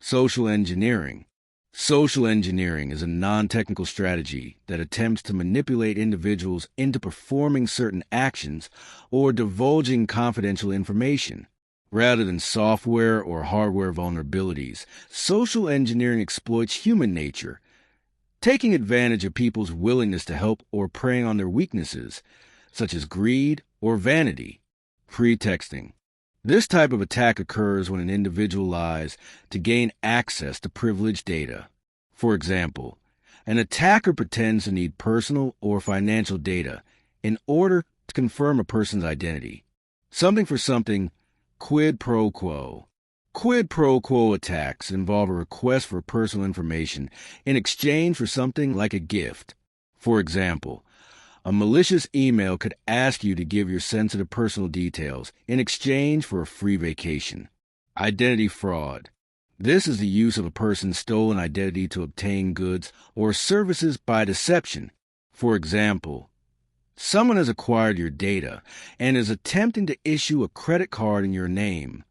Social engineering. Social engineering is a non-technical strategy that attempts to manipulate individuals into performing certain actions or divulging confidential information. Rather than software or hardware vulnerabilities, social engineering exploits human nature, taking advantage of people's willingness to help or preying on their weaknesses, such as greed or vanity. Pretexting. This type of attack occurs when an individual lies to gain access to privileged data. For example, an attacker pretends to need personal or financial data in order to confirm a person's identity. Something for something, quid pro quo. Quid pro quo attacks involve a request for personal information in exchange for something like a gift. For example, a malicious email could ask you to give your sensitive personal details in exchange for a free vacation. Identity fraud. This is the use of a person's stolen identity to obtain goods or services by deception. For example, someone has acquired your data and is attempting to issue a credit card in your name.